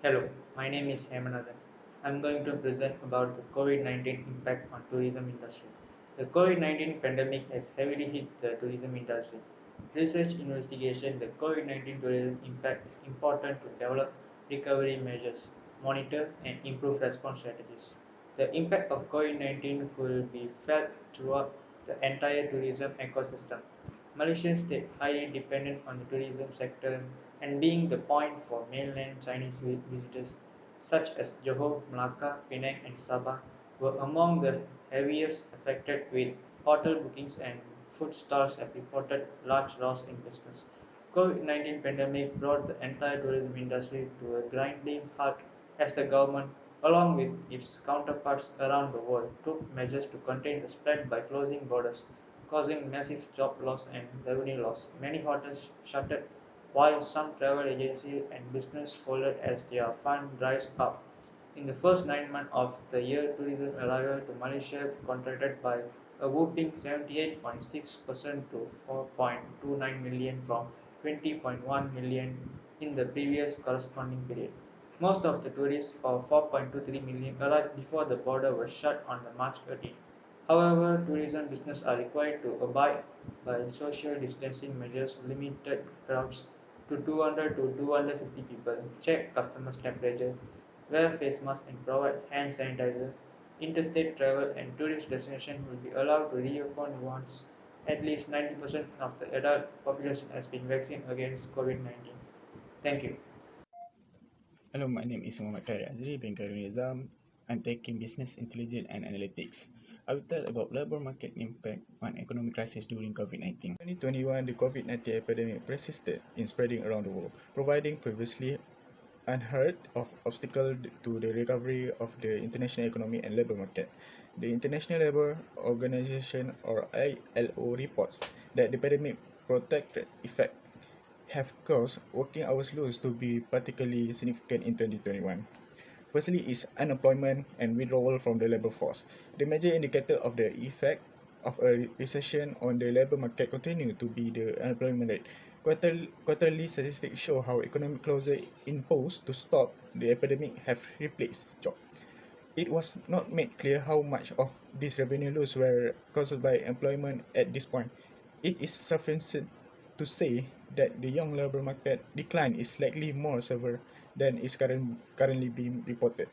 Hello, my name is Hemanathan. I'm going to present about the COVID-19 impact on tourism industry. The COVID-19 pandemic has heavily hit the tourism industry. Research investigation the COVID-19 tourism impact is important to develop recovery measures, monitor and improve response strategies. The impact of COVID-19 will be felt throughout the entire tourism ecosystem. Malaysian state highly dependent on the tourism sector and being the point for mainland Chinese visitors such as Johor, Melaka, Penang and Sabah were among the heaviest affected with hotel bookings and food stalls have reported large loss in business. COVID-19 pandemic brought the entire tourism industry to a grinding halt as the government, along with its counterparts around the world, took measures to contain the spread by closing borders, causing massive job loss and revenue loss. Many hotels shuttered, while some travel agencies and business folded as their fund dries up. In the first 9 months of the year, tourism arrival to Malaysia contracted by a whopping 78.6% to 4.29 million from 20.1 million in the previous corresponding period. Most of the tourists, or 4.23 million, arrived before the border was shut on the March 13. However, tourism business are required to abide by social distancing measures, limited crowds to 200 to 250 people, check customers' temperature, wear face masks and provide hand sanitizer. Interstate travel and tourist destinations will be allowed to reopen once at least 90% of the adult population has been vaccinated against COVID-19. Thank you. Hello, my name is Muhammad Khairi Azri bin Karim Nizam. I'm taking Business Intelligence and Analytics. I will tell about labor market impact on economic crisis during COVID-19. 2021, the COVID-19 epidemic persisted in spreading around the world, providing previously unheard of obstacle to the recovery of the international economy and labor market. The International Labour Organization or ILO reports that the pandemic protected effect have caused working hours loss to be particularly significant in 2021. Firstly is unemployment and withdrawal from the labour force. The major indicator of the effect of a recession on the labour market continue to be the unemployment rate. Quarterly statistics show how economic closure imposed to stop the epidemic have replaced jobs. It was not made clear how much of these revenue loss were caused by employment at this point. It is sufficient to say that the young labour market decline is likely more severe than is currently being reported.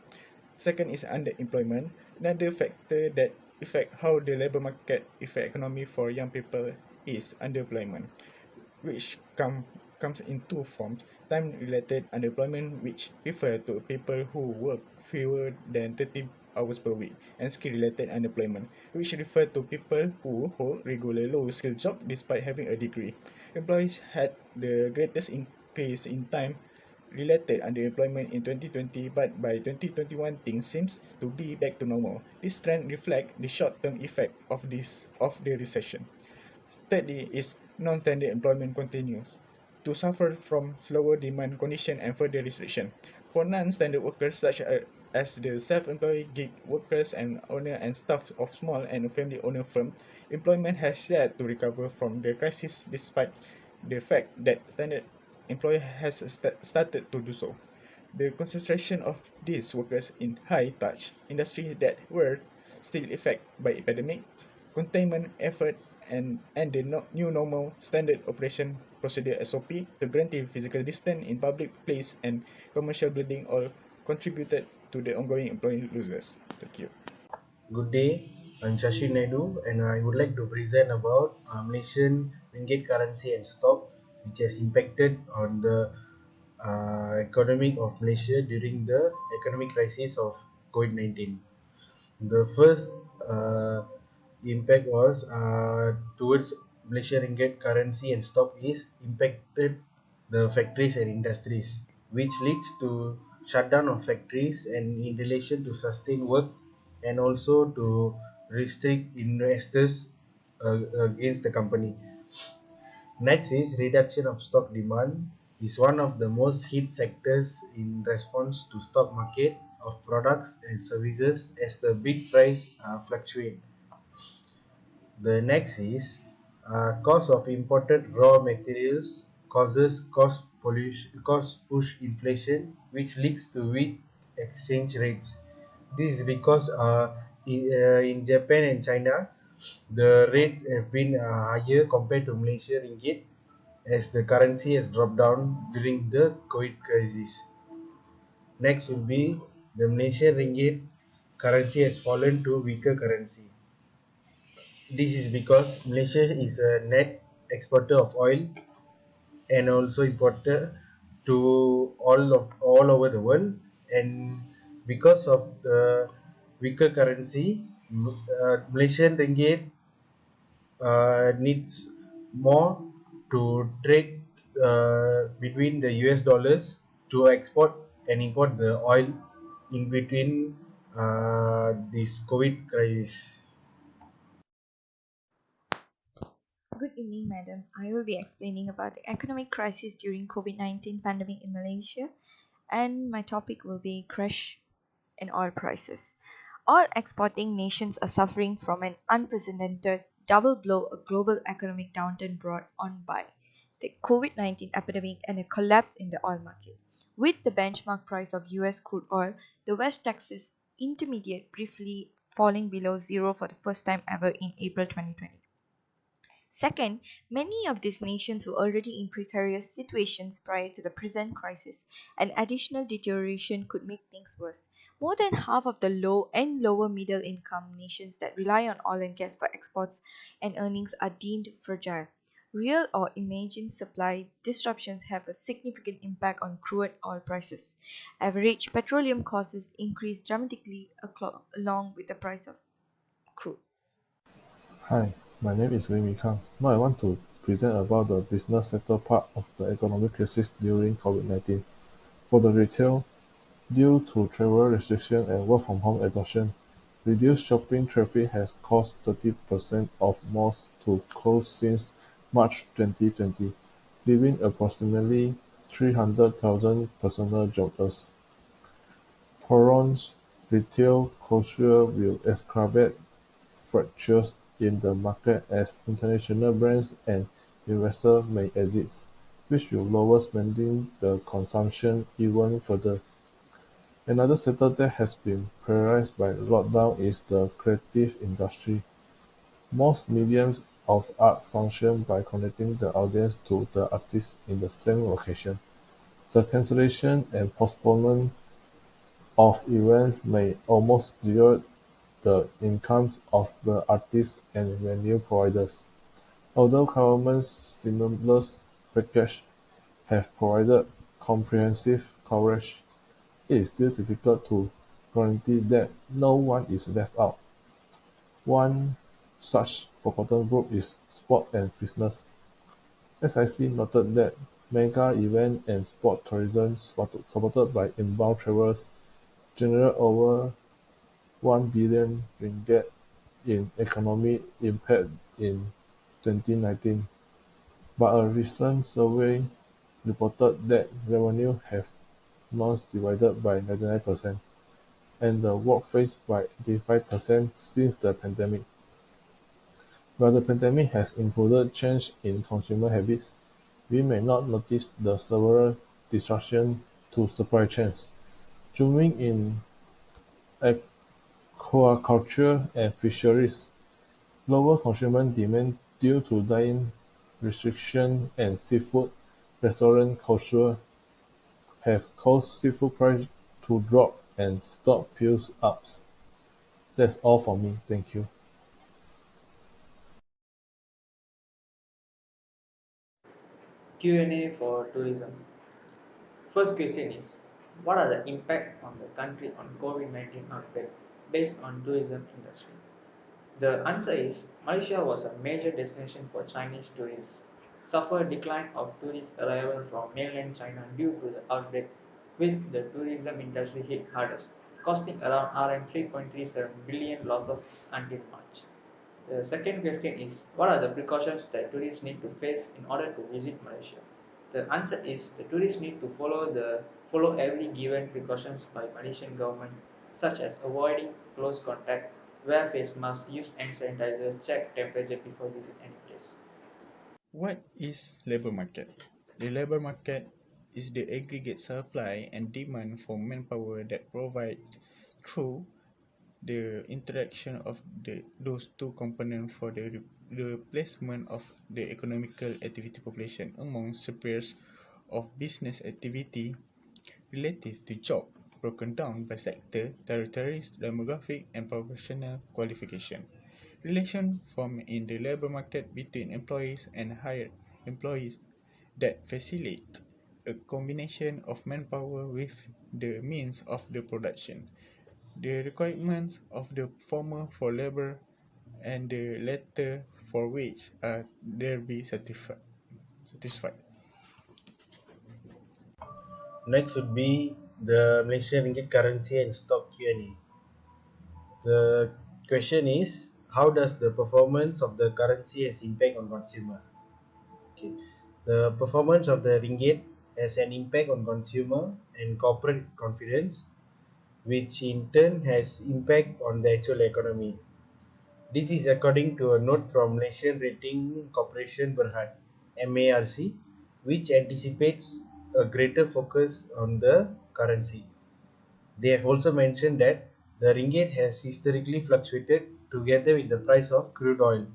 Second is underemployment. Another factor that affect how the labour market affect economy for young people is underemployment, which comes in two forms: time-related unemployment, which refer to people who work fewer than 30 hours per week, and skill-related unemployment, which refer to people who hold regular low-skill job despite having a degree. Employees had the greatest increase in time-related underemployment in 2020, but by 2021 things seems to be back to normal. This trend reflects the short-term effect of the recession. Thirdly is non-standard employment continues to suffer from slower demand condition and further restriction. For non-standard workers as the self-employed gig workers and owner and staff of small and family owner firm, employment has yet to recover from the crisis despite the fact that standard employer has started to do so. The concentration of these workers in high-touch industries that were still affected by epidemic containment effort and the new normal standard operation procedure SOP to guarantee physical distance in public place and commercial building all contributed to the ongoing employee losses. Thank you. Good day, I'm Shashi Naidu and I would like to present about Malaysian ringgit currency and stock which has impacted on the economic of Malaysia during the economic crisis of COVID-19. The first impact was towards Malaysian ringgit currency and stock is impacted the factories and industries, which leads to shutdown of factories and in relation to sustain work and also to restrict investors against the company. Next is reduction of stock demand is one of the most hit sectors in response to stock market of products and services as the big price fluctuate. The next is cost of imported raw materials causes cost push inflation, which leads to weak exchange rates. This is because in Japan and China, the rates have been higher compared to Malaysia ringgit, as the currency has dropped down during the COVID crisis. Next will be the Malaysian ringgit currency has fallen to weaker currency. This is because Malaysia is a net exporter of oil and also importer to all over the world, and because of the weaker currency, Malaysian ringgit needs more to trade between the US dollars to export and import the oil in between this COVID crisis. Good evening, madam. I will be explaining about the economic crisis during COVID-19 pandemic in Malaysia, and my topic will be crash in oil prices. All exporting nations are suffering from an unprecedented double blow, a global economic downturn brought on by the COVID-19 epidemic and a collapse in the oil market. With the benchmark price of US crude oil, the West Texas Intermediate briefly falling below zero for the first time ever in April 2020. Second, many of these nations were already in precarious situations prior to the present crisis, and additional deterioration could make things worse. More than half of the low and lower middle income nations that rely on oil and gas for exports and earnings are deemed fragile. Real or imagined supply disruptions have a significant impact on crude oil prices. Average petroleum costs increase dramatically along with the price of crude. Hi, my name is Lim Kang. Now I want to present about the business sector part of the economic crisis during COVID-19. For the retail, due to travel restriction and work from home adoption, reduced shopping traffic has caused 30% of malls to close since March 2020, leaving approximately 300,000 personal jobless. Prolonged retail closure will exacerbate fractures in the market as international brands and investors may exit, which will lower spending the consumption even further. Another sector that has been paralyzed by lockdown is the creative industry. Most mediums of art function by connecting the audience to the artist in the same location. The cancellation and postponement of events may almost zero the incomes of the artists and venue providers. Although government stimulus packages have provided comprehensive coverage, it is still difficult to guarantee that no one is left out. One such forgotten group is sport and fitness. SIC noted that mega events and sport tourism supported by inbound travellers generate over 1 billion ringgit in economic impact in 2019, but a recent survey reported that revenue have non-divided by 99% and the workforce by 85% since the pandemic. While the pandemic has included change in consumer habits, we may not notice the several disruptions to supply chains. Zooming in aquaculture and fisheries, lower consumer demand due to dine restrictions and seafood restaurant closure have caused seafood prices to drop and stock piles up. That's all for me. Thank you. Q&A for tourism. First question is, what are the impact on the country on COVID-19 outbreak based on tourism industry? The answer is Malaysia was a major destination for Chinese tourists, suffered decline of tourist arrival from mainland China due to the outbreak, with the tourism industry hit hardest, costing around RM 3.37 billion losses until March. The second question is, what are the precautions that tourists need to face in order to visit Malaysia? The answer is the tourists need to follow every given precautions by Malaysian government, such as avoiding close contact, wear face masks, use hand sanitizer, check temperature before visit any place. What is labor market? The labor market is the aggregate supply and demand for manpower that provides through the interaction of those two components for the replacement of the economical activity population among spheres of business activity relative to job, broken down by sector, territories, demographic, and professional qualification. Relation formed in the labor market between employees and hired employees that facilitate a combination of manpower with the means of the production. The requirements of the former for labor and the latter for wage are thereby satisfied. Next would be the Malaysian ringgit currency and stock Q&A. The question is, how does the performance of the currency has impact on consumer? Okay. The performance of the ringgit has an impact on consumer and corporate confidence, which in turn has impact on the actual economy. This is according to a note from Malaysian Rating Corporation Berhad (MARC), which anticipates a greater focus on the currency. They have also mentioned that the ringgit has historically fluctuated together with the price of crude oil.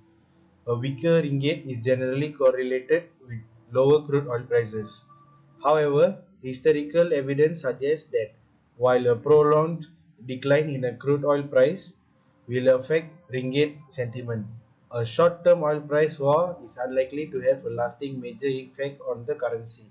A weaker ringgit is generally correlated with lower crude oil prices. However, historical evidence suggests that while a prolonged decline in a crude oil price will affect ringgit sentiment, a short-term oil price war is unlikely to have a lasting major effect on the currency.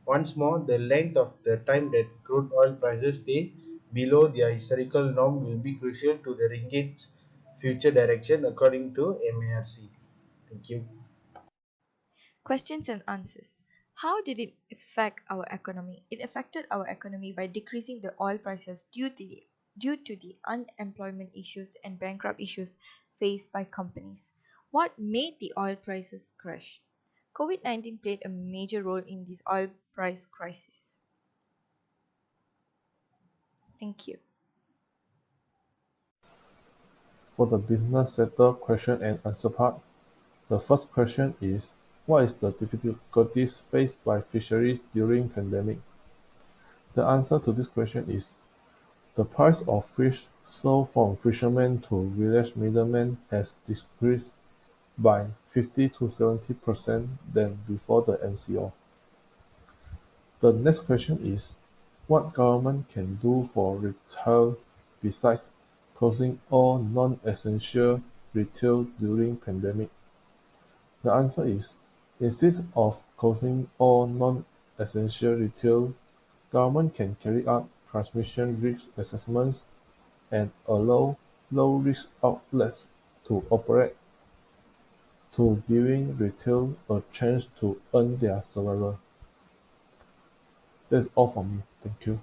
Once more, the length of the time that crude oil prices stay below their historical norm will be crucial to the ringgit's future direction, according to MARC. Thank you. Questions and answers. How did it affect our economy? It affected our economy by decreasing the oil prices due to the unemployment issues and bankrupt issues faced by companies. What made the oil prices crash? COVID-19 played a major role in this oil price crisis. Thank you. For the business sector question and answer part, the first question is, what is the difficulties faced by fisheries during pandemic? The answer to this question is, the price of fish sold from fishermen to village middlemen has decreased by 50 to 70% than before the MCO. The next question is, what government can do for retail besides closing all non-essential retail during pandemic? The answer is, instead of closing all non-essential retail, government can carry out transmission risk assessments and allow low-risk outlets to operate, to giving retail a chance to earn their survival. That's all from me. Thank you.